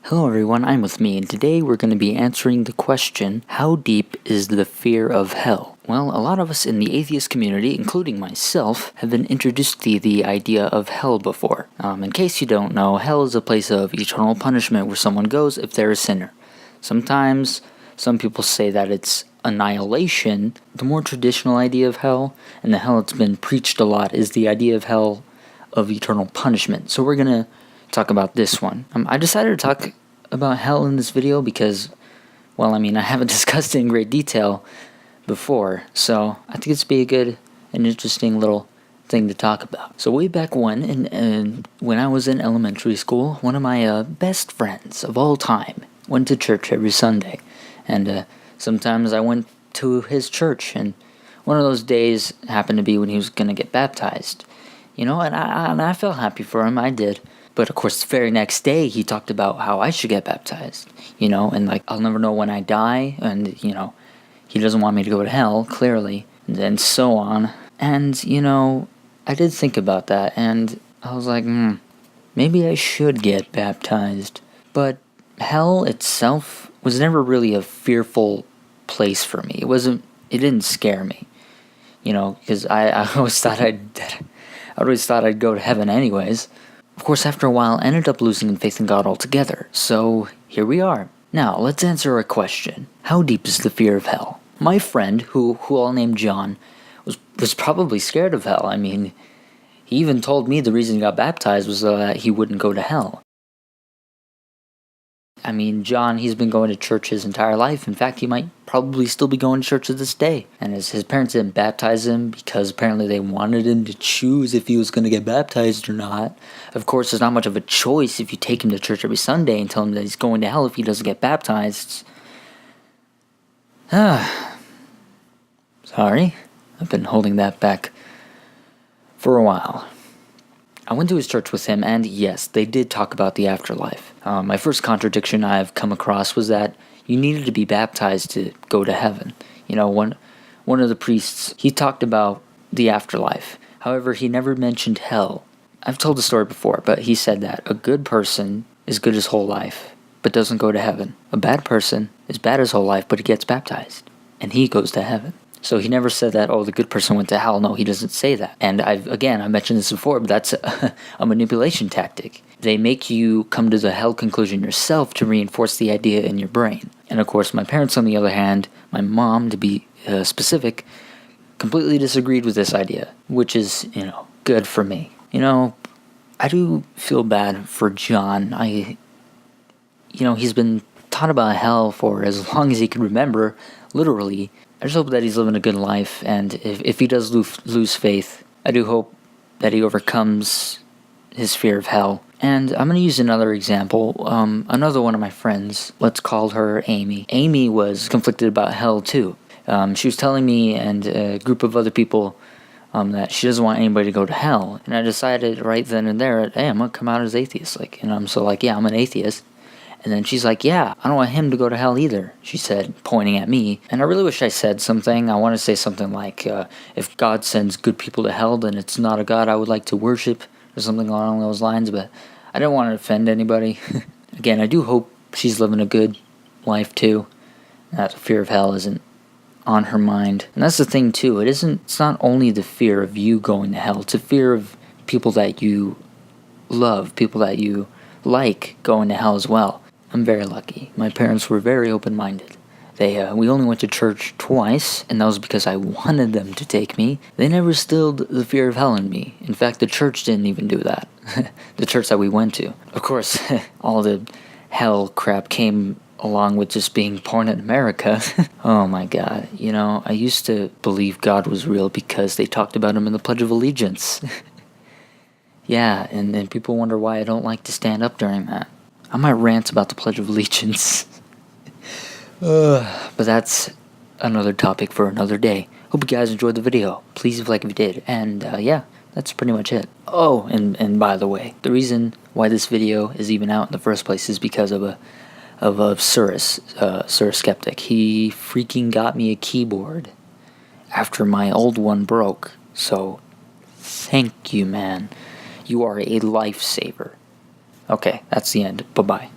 Hello everyone, I'm with me, and today we're going to be answering the question, how deep is the fear of hell? Well, a lot of us in the atheist community, including myself, have been introduced to the idea of hell before. In case you don't know, hell is a place of eternal punishment where someone goes if they're a sinner. Sometimes, some people say that it's annihilation. The more traditional idea of hell, and the hell that's been preached a lot, is the idea of hell of eternal punishment. So we're going to talk about this one. I decided to talk about hell in this video because, I haven't discussed it in great detail before, so I think it's be a good and interesting little thing to talk about. So way back when I was in elementary school, one of my best friends of all time went to church every Sunday, and sometimes I went to his church, and one of those days happened to be when he was going to get baptized, and I felt happy for him, I did. But of course, the very next day, he talked about how I should get baptized, and I'll never know when I die, and, he doesn't want me to go to hell, clearly, and so on. And, I did think about that, and I was like, maybe I should get baptized. But hell itself was never really a fearful place for me. It didn't scare me, because I always thought I'd go to heaven anyways. Of course, after a while, I ended up losing faith in God altogether, so here we are. Now, let's answer a question. How deep is the fear of hell? My friend, who I'll name John, was probably scared of hell. He even told me the reason he got baptized was that he wouldn't go to hell. John, he's been going to church his entire life. In fact, he might probably still be going to church to this day. And his parents didn't baptize him because apparently they wanted him to choose if he was going to get baptized or not. Of course, there's not much of a choice if you take him to church every Sunday and tell him that he's going to hell if he doesn't get baptized. Sorry, I've been holding that back for a while. I went to his church with him, and yes, they did talk about the afterlife. My first contradiction I've come across was that you needed to be baptized to go to heaven. One of the priests, he talked about the afterlife. However, he never mentioned hell. I've told the story before, but he said that a good person is good his whole life, but doesn't go to heaven. A bad person is bad his whole life, but he gets baptized, and he goes to heaven. So he never said that, the good person went to hell. No, he doesn't say that. And I mentioned this before, but that's a manipulation tactic. They make you come to the hell conclusion yourself to reinforce the idea in your brain. And of course, my parents, on the other hand, my mom, to be specific, completely disagreed with this idea, which is, good for me. I do feel bad for John. He's been taught about hell for as long as he can remember, literally. I just hope that he's living a good life, and if he does lose faith, I do hope that he overcomes his fear of hell. And I'm going to use another example. Another one of my friends, let's call her Amy. Amy was conflicted about hell too. She was telling me and a group of other people that she doesn't want anybody to go to hell. And I decided right then and there, hey, I'm going to come out as atheist. I'm an atheist. And then she's like, yeah, I don't want him to go to hell either, she said, pointing at me. And I really wish I said something. I want to say something like, if God sends good people to hell, then it's not a God I would like to worship, or something along those lines, but I didn't want to offend anybody. Again, I do hope she's living a good life too, that the fear of hell isn't on her mind. And that's the thing too, it's not only the fear of you going to hell, it's a fear of people that you love, people that you like going to hell as well. I'm very lucky. My parents were very open-minded. We only went to church twice, and that was because I wanted them to take me. They never instilled the fear of hell in me. In fact, the church didn't even do that. The church that we went to. Of course, all the hell crap came along with just being born in America. Oh my God. I used to believe God was real because they talked about him in the Pledge of Allegiance. Yeah, and then people wonder why I don't like to stand up during that. I might rant about the Pledge of Allegiance. But that's another topic for another day. Hope you guys enjoyed the video. Please leave a like if you did. And yeah, that's pretty much it. Oh, and by the way, the reason why this video is even out in the first place is because of Cirrus Skeptic. He freaking got me a keyboard after my old one broke. So, thank you, man. You are a lifesaver. Okay, that's the end. Bye-bye.